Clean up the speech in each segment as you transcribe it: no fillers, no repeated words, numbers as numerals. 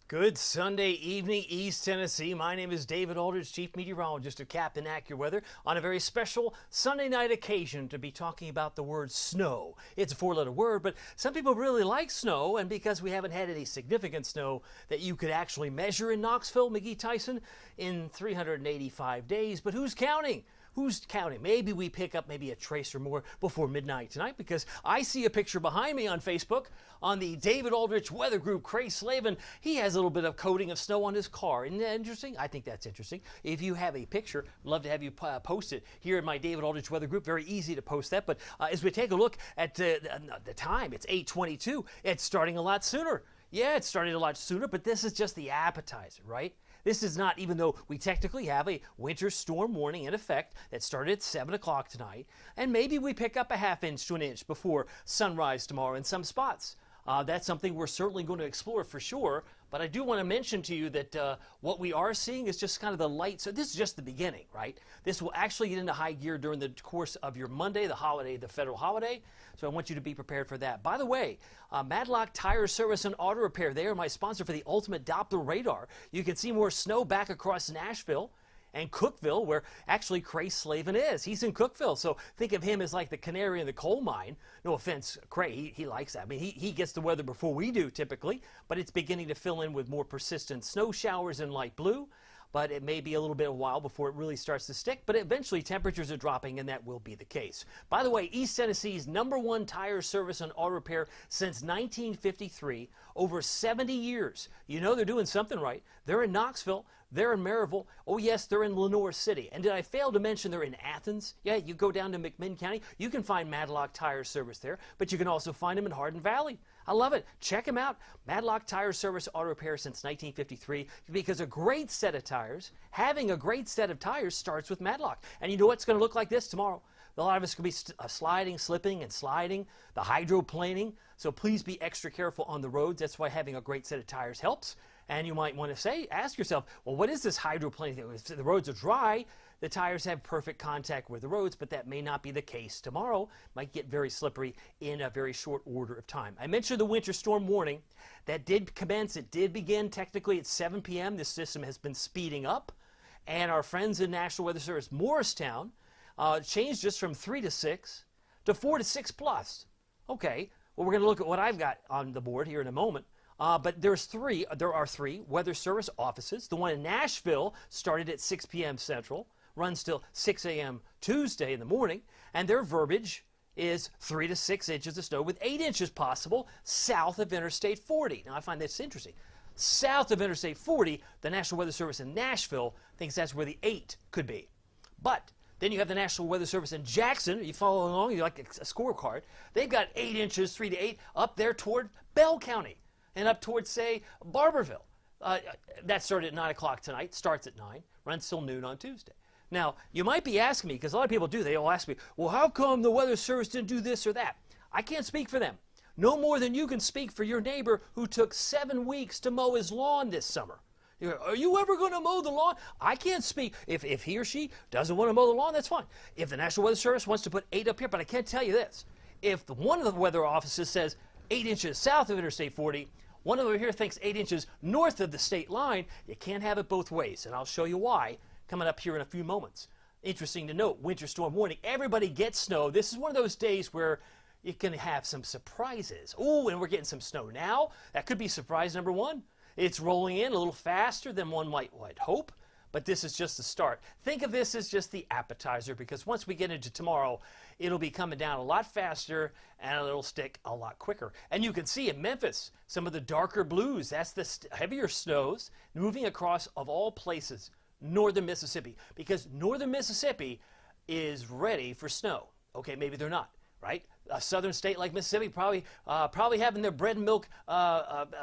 Good Sunday evening, East Tennessee. My name is David Aldridge, Chief Meteorologist of Captain AccuWeather, on a very special Sunday night occasion to be talking about the word snow. It's a four-letter word, but some people really like snow, and because we haven't had any significant snow that you could actually measure in Knoxville, McGee Tyson, in 385 days, but who's counting? Who's counting? Maybe we pick up maybe a trace or more before midnight tonight, because I see a picture behind me on Facebook on the David Aldrich Weather Group. Craig Slavin, he has a little bit of coating of snow on his car. Isn't that interesting? I think that's interesting. If you have a picture, I'd love to have you post it here in my David Aldrich Weather Group. Very easy to post that. But as we take a look at the time, it's 8:22. It's starting a lot sooner. Yeah, it's starting a lot sooner, but this is just the appetizer, right? This is not, even though we technically have a winter storm warning in effect that started at 7 o'clock tonight, and maybe we pick up a half inch to an inch before sunrise tomorrow in some spots. That's something we're certainly going to explore for sure, but I do want to mention to you that what we are seeing is just kind of the light. So this is just the beginning, right? This will actually get into high gear during the course of your Monday, the holiday, the federal holiday. So I want you to be prepared for that. By the way, Madlock Tire Service and Auto Repair, they are my sponsor for the Ultimate Doppler Radar. You can see more snow back across Nashville and Cookeville, where actually Craig Slavin is. He's in Cookeville, so think of him as like the canary in the coal mine. No offense, Craig, he likes that. I mean, he gets the weather before we do typically, but it's beginning to fill in with more persistent snow showers in light blue. But it may be a little bit of a while before it really starts to stick, but eventually temperatures are dropping, and that will be the case. By the way, East Tennessee's #1 tire service and auto repair since 1953, over 70 years. You know they're doing something right. They're in Knoxville. They're in Maryville. Oh, yes, they're in Lenoir City. And did I fail to mention they're in Athens? Yeah, you go down to McMinn County, you can find Madlock Tire Service there, but you can also find them in Hardin Valley. I love it. Check them out. Madlock Tire Service Auto Repair since 1953, because a great set of tires, having a great set of tires starts with Madlock. And you know what's going to look like this tomorrow? A lot of us could be sliding, slipping, and sliding, the hydroplaning. So please be extra careful on the roads. That's why having a great set of tires helps. And you might want to ask yourself, well, what is this hydroplaning thing? If the roads are dry, the tires have perfect contact with the roads, but that may not be the case tomorrow. Might get very slippery in a very short order of time. I mentioned the winter storm warning. That did commence. It did begin technically at 7 p.m. This system has been speeding up. And our friends in National Weather Service Morristown changed just from 3 to 6 to 4 to 6 plus. Okay, well, we're going to look at what I've got on the board here in a moment. But there are three weather service offices. The one in Nashville started at 6 p.m. Central, runs till 6 a.m. Tuesday in the morning, and their verbiage is 3 to 6 inches of snow with 8 inches possible south of Interstate 40. Now, I find this interesting. South of Interstate 40, the National Weather Service in Nashville thinks that's where the 8 could be. But then you have the National Weather Service in Jackson. You follow along, you like a scorecard. They've got 8 inches, 3 to 8, up there toward Bell County and up towards, say, Barberville. That started at 9 o'clock tonight, starts at 9, runs till noon on Tuesday. Now, you might be asking me, because a lot of people do, they'll ask me, well, how come the Weather Service didn't do this or that? I can't speak for them. No more than you can speak for your neighbor who took 7 weeks to mow his lawn this summer. Are you ever going to mow the lawn? I can't speak. If he or she doesn't want to mow the lawn, that's fine. If the National Weather Service wants to put 8 up here, but I can't tell you this. If one of the weather offices says 8 inches south of Interstate 40, one over here thinks 8 inches north of the state line, you can't have it both ways, and I'll show you why coming up here in a few moments. Interesting to note, winter storm warning. Everybody gets snow. This is one of those days where you can have some surprises. Oh, and we're getting some snow now. That could be surprise number one. It's rolling in a little faster than one might hope, but this is just the start. Think of this as just the appetizer, because once we get into tomorrow, it'll be coming down a lot faster and it'll stick a lot quicker. And you can see in Memphis some of the darker blues. That's the heavier snows moving across, of all places, northern Mississippi, because northern Mississippi is ready for snow. Okay, maybe they're not, right? A southern state like Mississippi probably having their bread and milk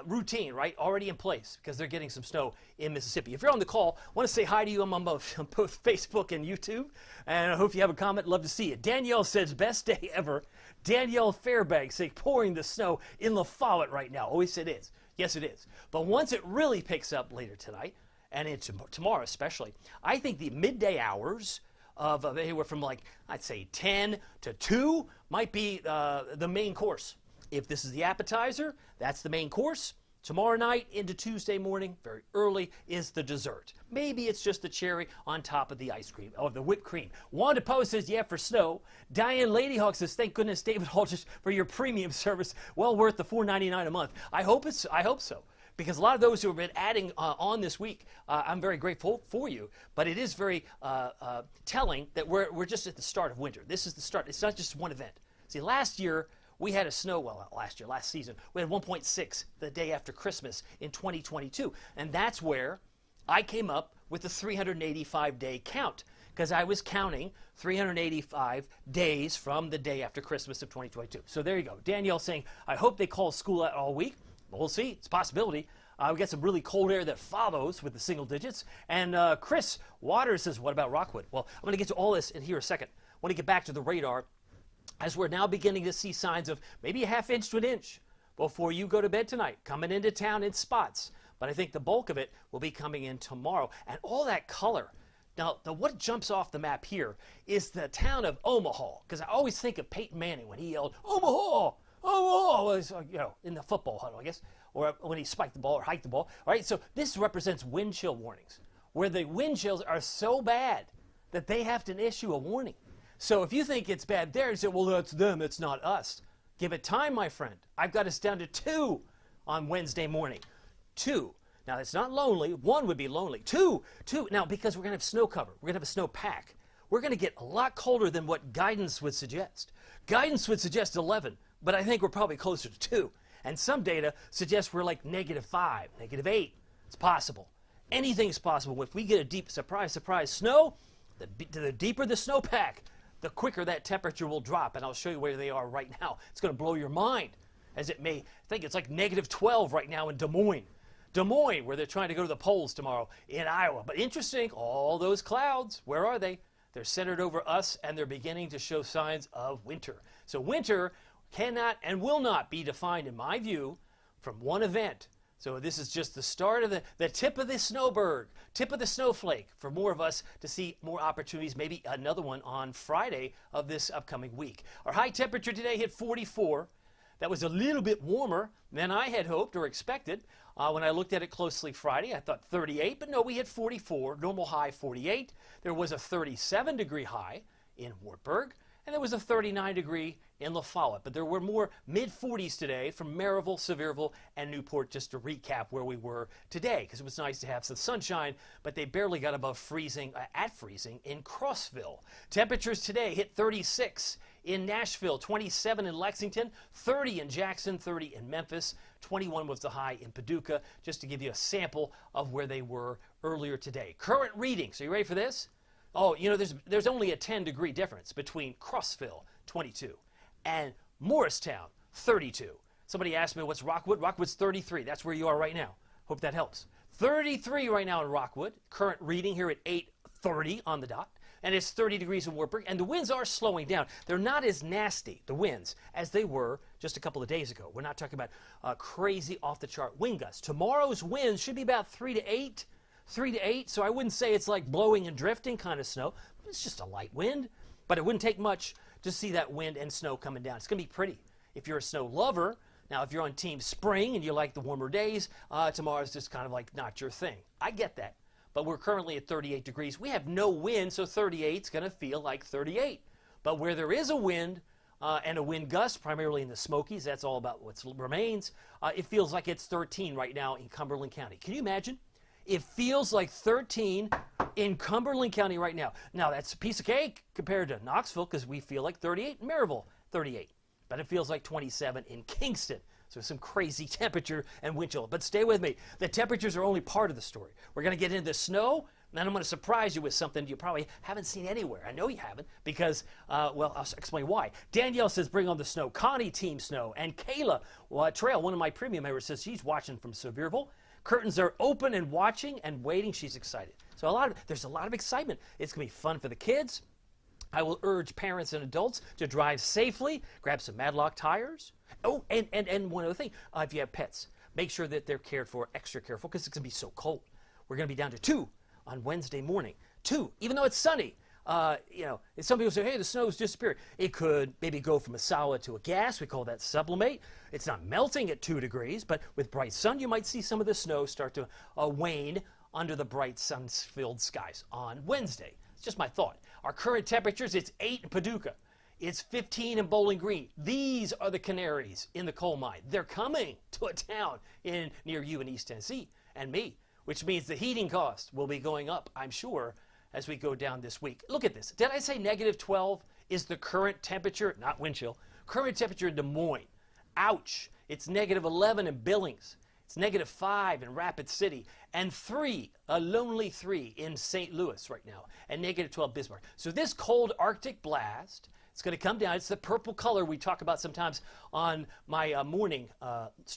routine, right, already in place, because they're getting some snow in Mississippi. If you're on the call, I want to say hi to you. I'm on both Facebook and YouTube, and I hope you have a comment. Love to see you. Danielle says, best day ever. Danielle Fairbanks say, pouring the snow in La Follette right now. Oh, yes, it is. Yes, it is. But once it really picks up later tonight, and into tomorrow especially, I think the midday hours of anywhere from, like, I'd say 10 to 2 might be the main course. If this is the appetizer, that's the main course. Tomorrow night into Tuesday morning, very early, is the dessert. Maybe it's just the cherry on top of the ice cream, or the whipped cream. Wanda Poe says, yeah, for snow. Diane Ladyhawk says, thank goodness, David Aldrich, for your premium service. Well worth the $4.99 a month. I hope so. Because a lot of those who have been adding on this week, I'm very grateful for you. But it is very telling that we're just at the start of winter. This is the start. It's not just one event. See, last year, we had last season, we had 1.6 the day after Christmas in 2022. And that's where I came up with the 385-day count, because I was counting 385 days from the day after Christmas of 2022. So there you go. Danielle saying, I hope they call school out all week. We'll see. It's a possibility. We got some really cold air that follows with the single digits. And Chris Waters says, what about Rockwood? Well, I'm going to get to all this in here a second. I want to get back to the radar, as we're now beginning to see signs of maybe a half inch to an inch before you go to bed tonight, coming into town in spots. But I think the bulk of it will be coming in tomorrow. And all that color. Now, what jumps off the map here is the town of Omaha, because I always think of Peyton Manning when he yelled, Omaha! Omaha! In the football huddle, I guess, or when he spiked the ball or hiked the ball. All right, so this represents wind chill warnings, where the wind chills are so bad that they have to issue a warning. So if you think it's bad there, you say, well, that's them, it's not us. Give it time, my friend. I've got us down to 2 on Wednesday morning. 2. Now, it's not lonely. 1 would be lonely. 2. Now, because we're going to have snow cover. We're going to have a snow pack. We're going to get a lot colder than what guidance would suggest. Guidance would suggest 11, but I think we're probably closer to 2. And some data suggests we're like -5, -8. It's possible. Anything's possible. If we get a deep, surprise snow, the deeper the snow pack, the quicker that temperature will drop. And I'll show you where they are right now. It's going to blow your mind, as it may. I think it's like -12 right now in Des Moines. Des Moines, where they're trying to go to the polls tomorrow in Iowa. But interesting, all those clouds, where are they? They're centered over us, and they're beginning to show signs of winter. So winter cannot and will not be defined, in my view, from one event. So this is just the start of the tip of the snowbird, tip of the snowflake, for more of us to see more opportunities, maybe another one on Friday of this upcoming week. Our high temperature today hit 44. That was a little bit warmer than I had hoped or expected. When I looked at it closely Friday, I thought 38, but no, we hit 44, normal high 48. There was a 37-degree high in Wartburg, and there was a 39-degree in La Follette. But there were more mid-40s today from Maryville, Sevierville, and Newport, just to recap where we were today, because it was nice to have some sunshine, but they barely got above freezing, at freezing in Crossville. Temperatures today hit 36 in Nashville, 27 in Lexington, 30 in Jackson, 30 in Memphis, 21 was the high in Paducah, just to give you a sample of where they were earlier today. Current readings, are you ready for this? Oh, you know, there's only a 10-degree difference between Crossville, 22, and Morristown, 32. Somebody asked me, what's Rockwood? Rockwood's 33. That's where you are right now. Hope that helps. 33 right now in Rockwood. Current reading here at 8:30 on the dot. And it's 30 degrees in Wartburg. And the winds are slowing down. They're not as nasty, the winds, as they were just a couple of days ago. We're not talking about crazy off-the-chart wind gusts. Tomorrow's winds should be about 3 to 8. 3 to 8, so I wouldn't say it's like blowing and drifting kind of snow. It's just a light wind, but it wouldn't take much to see that wind and snow coming down. It's going to be pretty if you're a snow lover. Now, if you're on Team Spring and you like the warmer days, tomorrow's just kind of like not your thing. I get that, but we're currently at 38 degrees. We have no wind, so 38 is going to feel like 38. But where there is a wind and a wind gust, primarily in the Smokies, that's all about what remains, it feels like it's 13 right now in Cumberland County. Can you imagine? It feels like 13 in Cumberland County right now. Now, that's a piece of cake compared to Knoxville, because we feel like 38 in Maryville, 38. But it feels like 27 in Kingston. So some crazy temperature and wind chill. But stay with me. The temperatures are only part of the story. We're going to get into the snow, and then I'm going to surprise you with something you probably haven't seen anywhere. I know you haven't, because, well, I'll explain why. Danielle says, bring on the snow. Connie, Team Snow. And Kayla Trail, one of my premium members, says she's watching from Sevierville. Curtains are open and watching and waiting. She's excited. So there's a lot of excitement. It's going to be fun for the kids. I will urge parents and adults to drive safely, grab some Madlock tires. Oh, and one other thing, if you have pets, make sure that they're cared for, extra careful, because it's going to be so cold. We're going to be down to 2 on Wednesday morning. 2, even though it's sunny. some people say, hey, the snow's disappeared. It could maybe go from a solid to a gas. We call that sublimate. It's not melting at 2 degrees, but with bright sun, you might see some of the snow start to wane under the bright sun-filled skies on Wednesday. It's just my thought. Our current temperatures, it's 8 in Paducah. It's 15 in Bowling Green. These are the canaries in the coal mine. They're coming to a town near you in East Tennessee and me, which means the heating cost will be going up, I'm sure, as we go down this week. Look at this. Did I say negative 12 is the current temperature? Not wind chill. Current temperature in Des Moines. Ouch. It's negative 11 in Billings. It's negative 5 in Rapid City. And 3, a lonely 3 in St. Louis right now. And negative 12 Bismarck. So this cold Arctic blast, it's going to come down. It's the purple color we talk about sometimes on my morning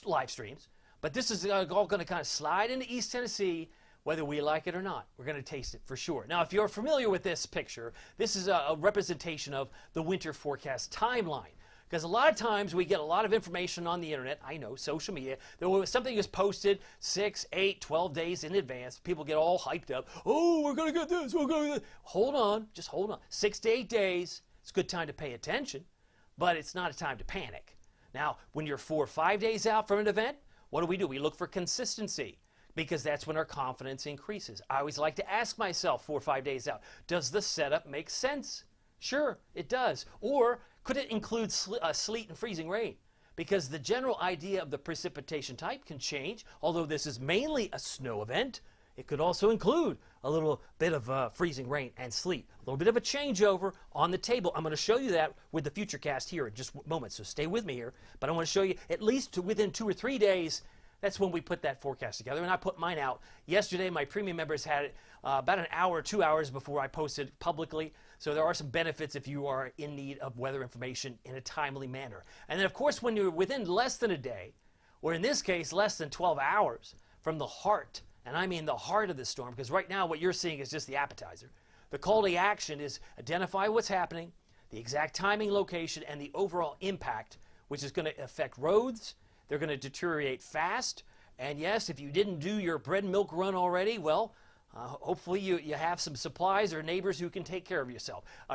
live streams. But this is all going to kind of slide into East Tennessee, whether we like it or not. We're going to taste it for sure. Now, if you're familiar with this picture, this is a representation of the winter forecast timeline. Because a lot of times we get a lot of information on the internet, I know, social media, something is posted 6, 8, 12 days in advance. People get all hyped up. Oh, we're going to get this, we're going to get this. Hold on, just hold on. 6 to 8 days, it's a good time to pay attention, but it's not a time to panic. Now, when you're 4 or 5 days out from an event, what do? We look for consistency, because that's when our confidence increases. I always like to ask myself 4 or 5 days out, does the setup make sense? Sure, it does. Or could it include sleet and freezing rain? Because the general idea of the precipitation type can change. Although this is mainly a snow event, it could also include a little bit of freezing rain and sleet. A little bit of a changeover on the table. I'm going to show you that with the Futurecast here in just moments, so stay with me here. But I want to show you at least within 2 or 3 days, that's when we put that forecast together. And I put mine out yesterday. My premium members had it about an hour, 2 hours before I posted publicly. So there are some benefits if you are in need of weather information in a timely manner. And then, of course, when you're within less than a day, or in this case, less than 12 hours from the heart, and I mean the heart of the storm, because right now what you're seeing is just the appetizer. The call to action is identify what's happening, the exact timing, location, and the overall impact, which is going to affect roads. They're going to deteriorate fast. And yes, if you didn't do your bread and milk run already, well, hopefully you have some supplies or neighbors who can take care of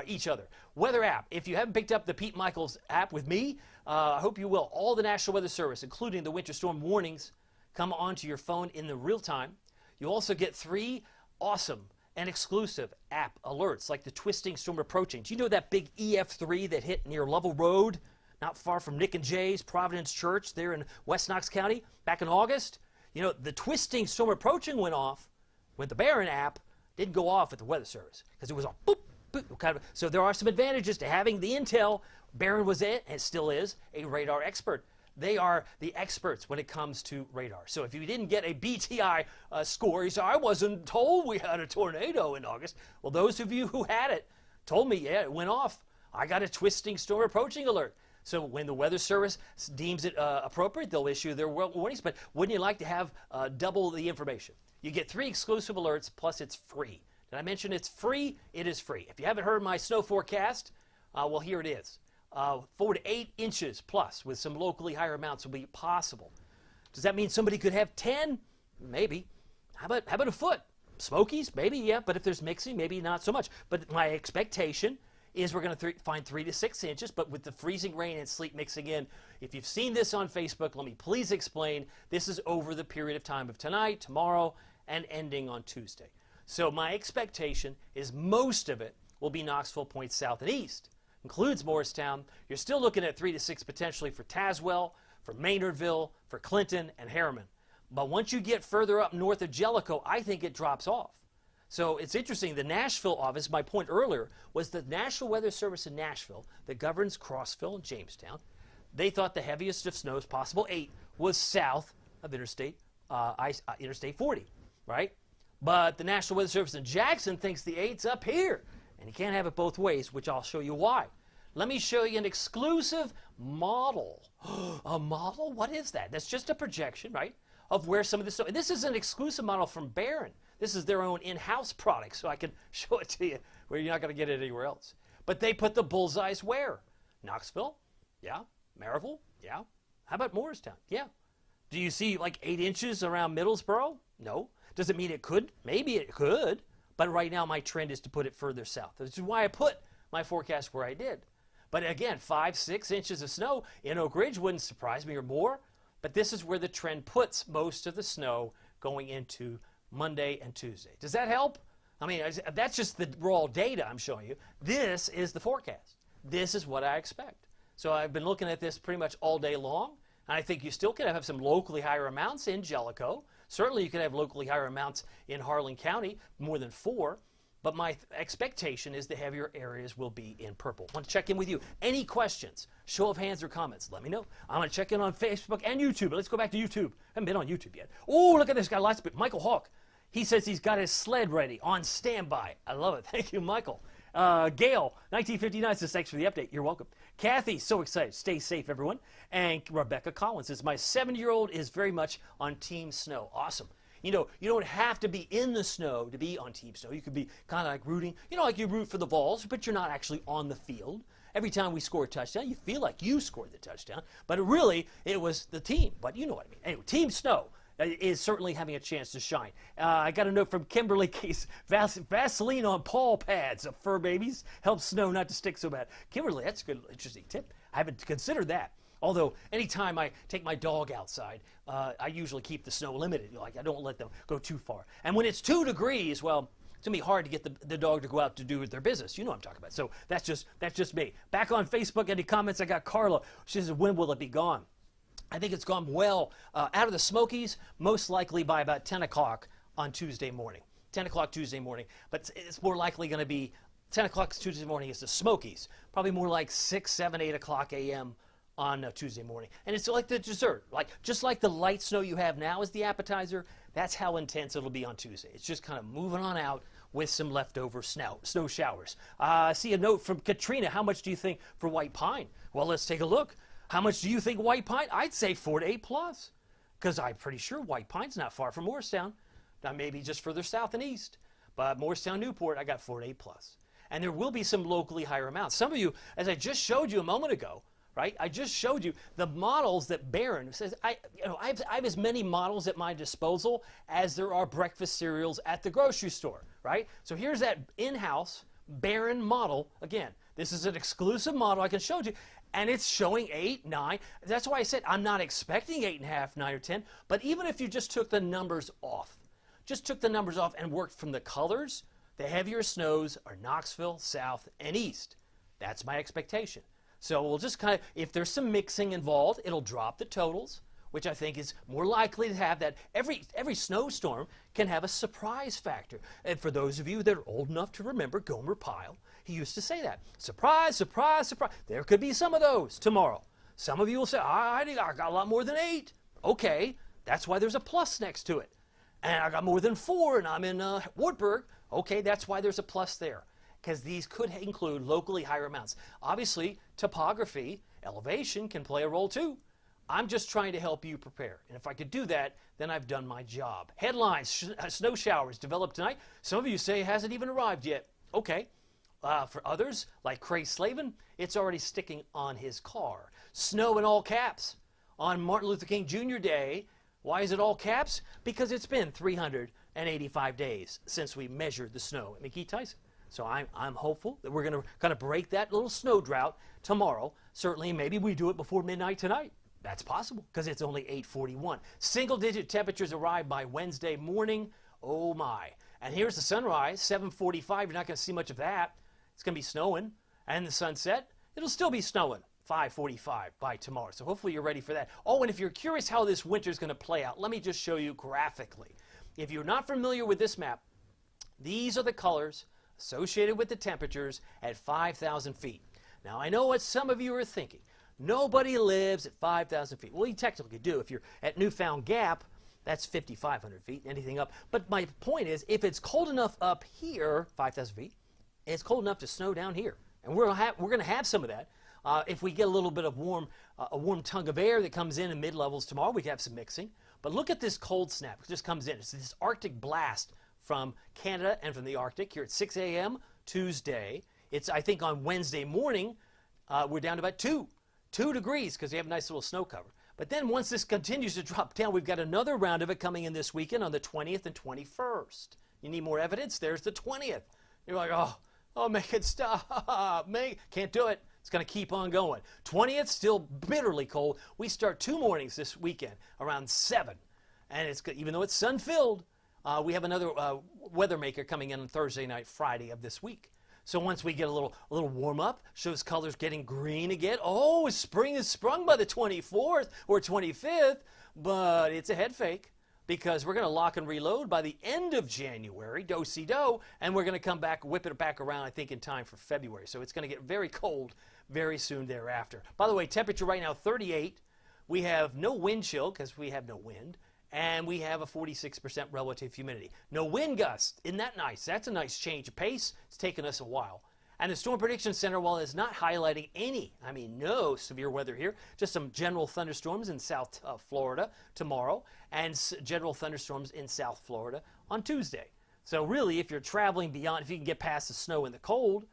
each other. Weather app. If you haven't picked up the Pete Michaels app with me, I hope you will. All the National Weather Service, including the winter storm warnings, come onto your phone in the real time. You also get 3 awesome and exclusive app alerts, like the twisting storm approaching. Do you know that big EF3 that hit near Lovell Road, not far from Nick and Jay's Providence Church there in West Knox County back in August? You know, the twisting storm approaching went off when the Barron app didn't go off at the Weather Service, because it was a boop, boop, kind of. So there are some advantages to having the intel. Barron was and still is a radar expert. They are the experts when it comes to radar. So if you didn't get a BTI score, you say, I wasn't told we had a tornado in August. Well, those of you who had it told me, yeah, it went off. I got a twisting storm approaching alert. So when the Weather Service deems it appropriate, they'll issue their warnings. But wouldn't you like to have double the information? You get 3 exclusive alerts, plus it's free. Did I mention it's free? It is free. If you haven't heard my snow forecast, well, here it is. 4 to 8 inches plus, with some locally higher amounts will be possible. Does that mean somebody could have 10? Maybe. How about a foot? Smokies? Maybe, yeah. But if there's mixing, maybe not so much. But my expectation is we're going to find 3 to 6 inches, but with the freezing rain and sleet mixing in. If you've seen this on Facebook, let me please explain. This is over the period of time of tonight, tomorrow, and ending on Tuesday. So my expectation is most of it will be Knoxville, points south and east. Includes Morristown. You're still looking at 3 to 6 potentially for Tazewell, for Maynardville, for Clinton, and Harriman. But once you get further up north of Jellicoe, I think it drops off. So it's interesting, the Nashville office, my point earlier, was the National Weather Service in Nashville that governs Crossville and Jamestown. They thought the heaviest of snows, possible 8, was south of Interstate 40, right? But the National Weather Service in Jackson thinks the 8's up here. And you can't have it both ways, which I'll show you why. Let me show you an exclusive model. A model? What is that? That's just a projection, right, of where some of this... And this is an exclusive model from Barron. This is their own in-house product, so I can show it to you where you're not going to get it anywhere else. But they put the bullseyes where? Knoxville? Yeah. Maryville? Yeah. How about Morristown? Yeah. Do you see like 8 inches around Middlesboro? No. Does it mean it could? Maybe it could. But right now, my trend is to put it further south. This is why I put my forecast where I did. But again, 5, 6 inches of snow in Oak Ridge wouldn't surprise me, or more. But this is where the trend puts most of the snow going into Monday and Tuesday. Does that help? I mean, that's just the raw data I'm showing you. This is the forecast. This is what I expect. So I've been looking at this pretty much all day long. And I think you still can have some locally higher amounts in Jellicoe. Certainly you can have locally higher amounts in Harlan County, more than 4. But my expectation is the heavier areas will be in purple. I want to check in with you. Any questions? Show of hands or comments? Let me know. I'm going to check in on Facebook and YouTube. Let's go back to YouTube. I haven't been on YouTube yet. Oh, look at this guy. Lots of people. Michael Hawk. He says he's got his sled ready on standby. I love it. Thank you, Michael. Gail, 1959 says, thanks for the update. You're welcome. Kathy, so excited. Stay safe, everyone. And Rebecca Collins says, my 7-year-old is very much on Team Snow. Awesome. You know, you don't have to be in the snow to be on Team Snow. You could be kind of like rooting, you know, like you root for the Vols, but you're not actually on the field. Every time we score a touchdown, you feel like you scored the touchdown. But really, it was the team. But you know what I mean. Anyway, Team Snow is certainly having a chance to shine. I got a note from Kimberly Case. Vaseline on paw pads of fur babies helps snow not to stick so bad. Kimberly, that's a good, interesting tip. I haven't considered that. Although, anytime I take my dog outside, I usually keep the snow limited. Like, I don't let them go too far. And when it's 2 degrees, well, it's going to be hard to get the dog to go out to do their business. You know what I'm talking about. So that's just me. Back on Facebook, any comments? I got Carla. She says, when will it be gone? I think it's gone well out of the Smokies, most likely by about 10 o'clock on Tuesday morning. 10 o'clock Tuesday morning. But it's more likely going to be 10 o'clock Tuesday morning is the Smokies. Probably more like 6, 7, 8 o'clock a.m. on Tuesday morning. And it's like the dessert. Just like the light snow you have now as the appetizer, that's how intense it'll be on Tuesday. It's just kind of moving on out with some leftover snow showers. I see a note from Katrina. How much do you think for White Pine? Well, let's take a look. How much do you think White Pine? I'd say 4 to 8 plus, because I'm pretty sure White Pine's not far from Morristown. Now, maybe just further south and east. But Morristown, Newport, I got 4 to 8 plus. And there will be some locally higher amounts. Some of you, as I just showed you a moment ago, right? I just showed you the models that Barron says. I have as many models at my disposal as there are breakfast cereals at the grocery store, right? So here's that in-house Barron model. Again, this is an exclusive model I can show you, and it's showing 8, 9. That's why I said I'm not expecting 8.5, 9, or 10. But even if you just took the numbers off, and worked from the colors, the heavier snows are Knoxville, south, and east. That's my expectation. So we'll just kind of, if there's some mixing involved, it'll drop the totals, which I think is more likely to have that. Every snowstorm can have a surprise factor. And for those of you that are old enough to remember Gomer Pyle, he used to say that. Surprise, surprise, surprise. There could be some of those tomorrow. Some of you will say, I got a lot more than 8. Okay, that's why there's a plus next to it. And I got more than 4, and I'm in Wartburg. Okay, that's why there's a plus there, because these could include locally higher amounts. Obviously, topography, elevation can play a role too. I'm just trying to help you prepare. And if I could do that, then I've done my job. Headlines, snow showers developed tonight. Some of you say it hasn't even arrived yet. Okay. For others, like Craig Slavin, it's already sticking on his car. Snow in all caps on Martin Luther King Jr. Day. Why is it all caps? Because it's been 385 days since we measured the snow at McKee Tyson. So I'm hopeful that we're going to kind of break that little snow drought tomorrow. Certainly, maybe we do it before midnight tonight. That's possible because it's only 8:41. Single-digit temperatures arrive by Wednesday morning. Oh, my. And here's the sunrise, 7:45. You're not going to see much of that. It's going to be snowing. And the sunset, it'll still be snowing, 5:45 by tomorrow. So hopefully you're ready for that. Oh, and if you're curious how this winter is going to play out, let me just show you graphically. If you're not familiar with this map, these are the colors associated with the temperatures at 5,000 feet. Now, I know what some of you are thinking. Nobody lives at 5,000 feet. Well, you technically do. If you're at Newfound Gap, that's 5,500 feet, anything up. But my point is, if it's cold enough up here, 5,000 feet, it's cold enough to snow down here. And we're going to have some of that. If we get a little bit of a warm tongue of air that comes in mid-levels tomorrow, we can have some mixing. But look at this cold snap. It just comes in. It's this Arctic blast from Canada and from the Arctic here at 6 a.m. Tuesday. It's, I think, on Wednesday morning, we're down to about 2 degrees because we have a nice little snow cover. But then once this continues to drop down, we've got another round of it coming in this weekend on the 20th and 21st. You need more evidence? There's the 20th. You're like, oh, make it stop. Can't do it. It's going to keep on going. 20th, still bitterly cold. We start 2 mornings this weekend around 7. And it's even though it's sun-filled, we have another weather maker coming in on Thursday night, Friday of this week. So once we get a little warm up, shows colors getting green again. Oh, spring is sprung by the 24th or 25th, but it's a head fake because we're going to lock and reload by the end of January, do-si-do, and we're going to come back, whip it back around, I think, in time for February. So it's going to get very cold very soon thereafter. By the way, temperature right now, 38. We have no wind chill because we have no wind. And we have a 46% relative humidity. No wind gusts. Isn't that nice? That's a nice change of pace. It's taken us a while. And the Storm Prediction Center, while it's not highlighting no severe weather here, just some general thunderstorms in South Florida tomorrow and general thunderstorms in South Florida on Tuesday. So really, if you're traveling beyond, if you can get past the snow and the cold,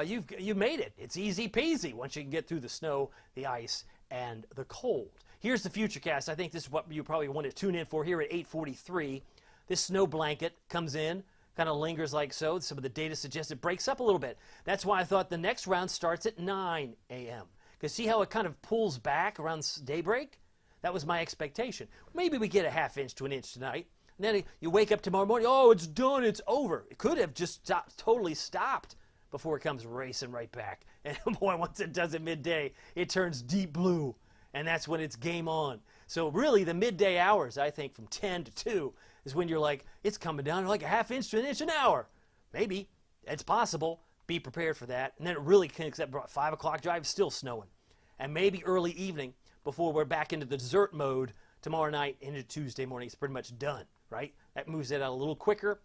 you've made it. It's easy peasy once you can get through the snow, the ice, and the cold. Here's the Futurecast. I think this is what you probably want to tune in for here at 8:43. This snow blanket comes in, kind of lingers like so. Some of the data suggests it breaks up a little bit. That's why I thought the next round starts at 9 a.m. Because see how it kind of pulls back around daybreak? That was my expectation. Maybe we get a ½ inch to an inch tonight. And then you wake up tomorrow morning, oh, it's done, it's over. It could have just totally stopped before it comes racing right back. And boy, once it does at midday, it turns deep blue. And that's when it's game on. So really the midday hours, I think from 10 to 2 is when you're like, it's coming down like a ½ inch to an inch an hour. Maybe. It's possible. Be prepared for that. And then it really kicks up. 5 o'clock drive, still snowing. And maybe early evening before we're back into the desert mode tomorrow night into Tuesday morning. It's pretty much done, right? That moves it out a little quicker.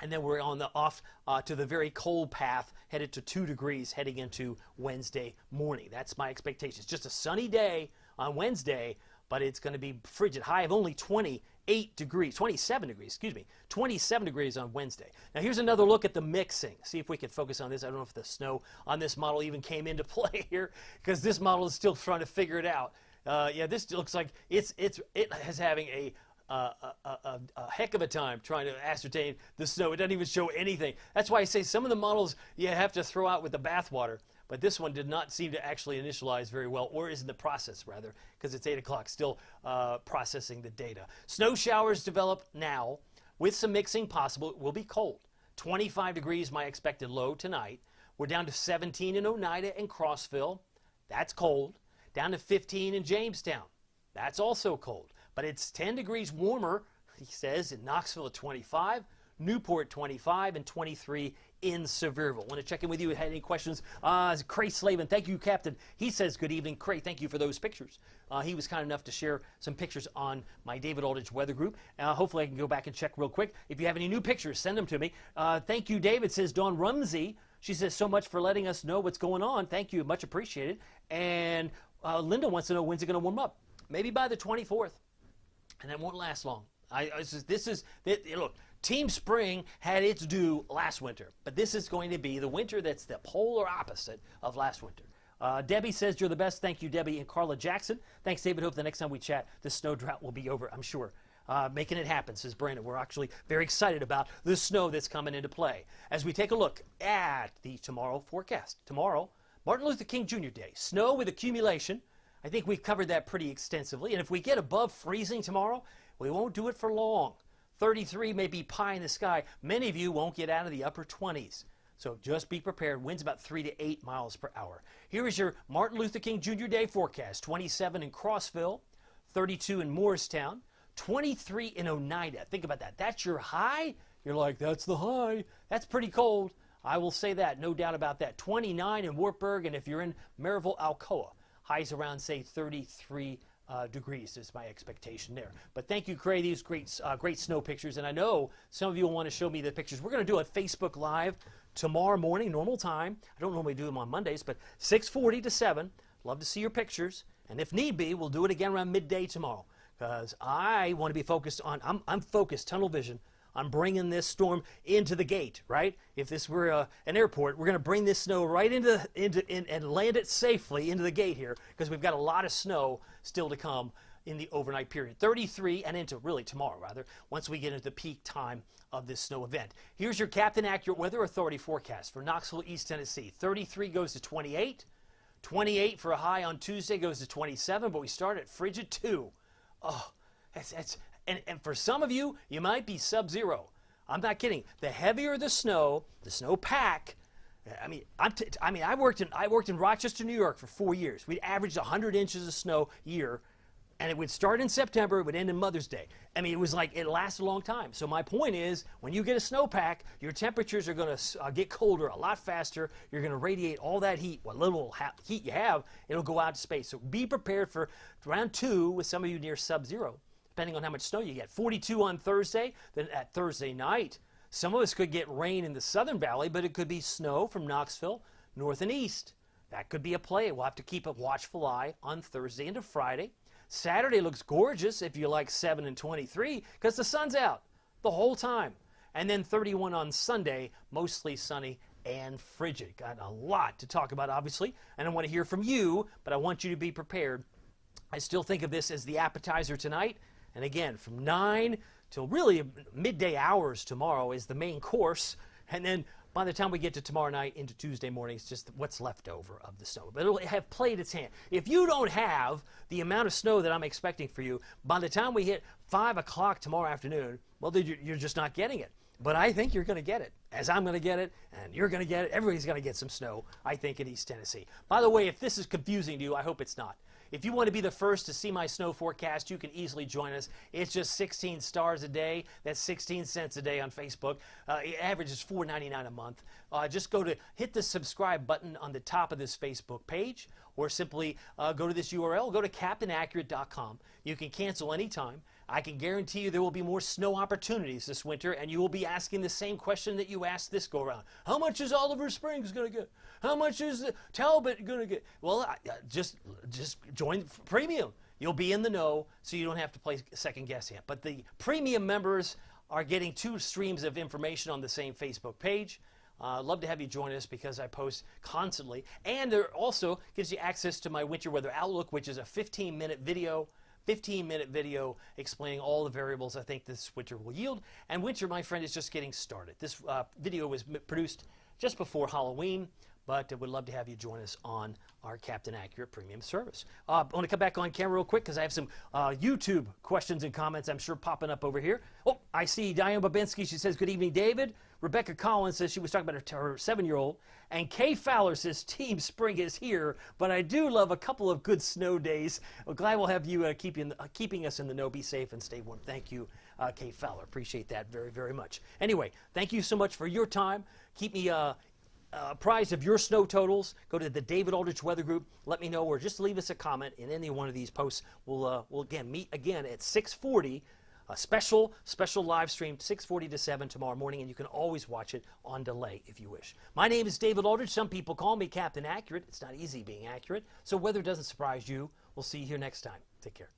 And then we're on the off to the very cold path, headed to 2 degrees, heading into Wednesday morning. That's my expectation. It's just a sunny day on Wednesday, but it's going to be frigid. High of only 27 degrees on Wednesday. Now here's another look at the mixing. See if we can focus on this. I don't know if the snow on this model even came into play here, because this model is still trying to figure it out. Yeah, this looks like it is having a heck of a time trying to ascertain the snow. It doesn't even show anything. That's why I say some of the models you have to throw out with the bathwater, but this one did not seem to actually initialize very well, or is in the process rather, because it's 8 o'clock still processing the data. Snow showers develop now with some mixing possible. It will be cold. 25 degrees my expected low tonight. We're down to 17 in Oneida and Crossville. That's cold. Down to 15 in Jamestown. That's also cold. But it's 10 degrees warmer, he says, in Knoxville at 25, Newport 25, and 23 in Sevierville. Want to check in with you if you had any questions. Cray Slavin, thank you, Captain. He says, good evening. Cray, thank you for those pictures. He was kind enough to share some pictures on my David Aldridge weather group. Hopefully I can go back and check real quick. If you have any new pictures, send them to me. Thank you, David, says Dawn Rumsey. She says, so much for letting us know what's going on. Thank you, much appreciated. And Linda wants to know when's it going to warm up. Maybe by the 24th. And that won't last long. Look, Team Spring had its due last winter, but this is going to be the winter that's the polar opposite of last winter. Debbie says, you're the best. Thank you, Debbie. And Carla Jackson. Thanks, David. Hope the next time we chat, the snow drought will be over, I'm sure. Making it happen, says Brandon. We're actually very excited about the snow that's coming into play. As we take a look at the tomorrow forecast. Tomorrow, Martin Luther King Jr. Day. Snow with accumulation. I think we've covered that pretty extensively. And if we get above freezing tomorrow, we won't do it for long. 33 may be pie in the sky. Many of you won't get out of the upper 20s. So just be prepared. Winds about 3 to 8 miles per hour. Here is your Martin Luther King Jr. Day forecast. 27 in Crossville, 32 in Morristown, 23 in Oneida. Think about that. That's your high? You're like, that's the high. That's pretty cold. I will say that, no doubt about that. 29 in Wartburg, and if you're in Maryville, Alcoa. Highs around, say, 33 degrees is my expectation there. But thank you, Cray. These great snow pictures. And I know some of you will want to show me the pictures. We're going to do a Facebook Live tomorrow morning, normal time. I don't normally do them on Mondays, but 6:40 to 7. Love to see your pictures. And if need be, we'll do it again around midday tomorrow. Because I want to be focused on, I'm focused, tunnel vision, on bringing this storm into the gate, right? If this were an airport, we're going to bring this snow right into and land it safely into the gate here, because we've got a lot of snow still to come in the overnight period. 33 and into really tomorrow, rather, once we get into the peak time of this snow event. Here's your Captain Accurate Weather Authority forecast for Knoxville, East Tennessee. 33 goes to 28. 28 for a high on Tuesday goes to 27, but we start at frigid 2. Oh, and for some of you, you might be sub-zero. I'm not kidding. The heavier the snow pack. I worked in Rochester, New York for 4 years. We averaged 100 inches of snow a year, and it would start in September. It would end in Mother's Day. I mean, it was like it lasted a long time. So my point is, when you get a snowpack, your temperatures are going to get colder a lot faster. You're going to radiate all that heat, what little heat you have, it'll go out to space. So be prepared for round 2 with some of you near sub-zero, depending on how much snow you get. 42 on Thursday. Then at Thursday night, some of us could get rain in the Southern Valley, but it could be snow from Knoxville north and east. That could be a play. We'll have to keep a watchful eye on Thursday into Friday. Saturday looks gorgeous if you like 7 and 23 because the sun's out the whole time. And then 31 on Sunday, mostly sunny and frigid. Got a lot to talk about, obviously, and I want to hear from you, but I want you to be prepared. I still think of this as the appetizer tonight. And again, from 9 till really midday hours tomorrow is the main course. And then by the time we get to tomorrow night into Tuesday morning, it's just what's left over of the snow. But it'll have played its hand. If you don't have the amount of snow that I'm expecting for you, by the time we hit 5 o'clock tomorrow afternoon, well, you're just not getting it. But I think you're going to get it, as I'm going to get it, and you're going to get it. Everybody's going to get some snow, I think, in East Tennessee. By the way, if this is confusing to you, I hope it's not. If you want to be the first to see my snow forecast, you can easily join us. It's just 16 stars a day. That's 16 cents a day on Facebook. It averages $4.99 a month. Just hit the subscribe button on the top of this Facebook page, or simply go to this URL. Go to CaptainAccurate.com. You can cancel anytime. I can guarantee you there will be more snow opportunities this winter, and you will be asking the same question that you asked this go-around. How much is Oliver Springs going to get? How much is Talbot going to get? Well, just join Premium. You'll be in the know, so you don't have to play second guess yet. But the Premium members are getting 2 streams of information on the same Facebook page. Love to have you join us because I post constantly. And there also gives you access to my winter weather outlook, which is a 15-minute video. 15-minute video explaining all the variables I think this winter will yield. And winter, my friend, is just getting started. This video was produced just before Halloween, but I would love to have you join us on our Captain Accurate Premium service. I want to come back on camera real quick because I have some YouTube questions and comments I'm sure popping up over here. Oh, I see Diane Babinski. She says, good evening, David. Rebecca Collins says she was talking about her 7-year-old. And Kay Fowler says, Team Spring is here, but I do love a couple of good snow days. Well, glad we'll have you keeping us in the know. Be safe and stay warm. Thank you, Kay Fowler. Appreciate that very, very much. Anyway, thank you so much for your time. Keep me apprised of your snow totals. Go to the David Aldrich Weather Group. Let me know, or just leave us a comment in any one of these posts. We'll again meet again at 6:40. A special live stream, 6:40 to 7 tomorrow morning, and you can always watch it on delay if you wish. My name is David Aldrich. Some people call me Captain Accurate. It's not easy being accurate, so weather doesn't surprise you. We'll see you here next time. Take care.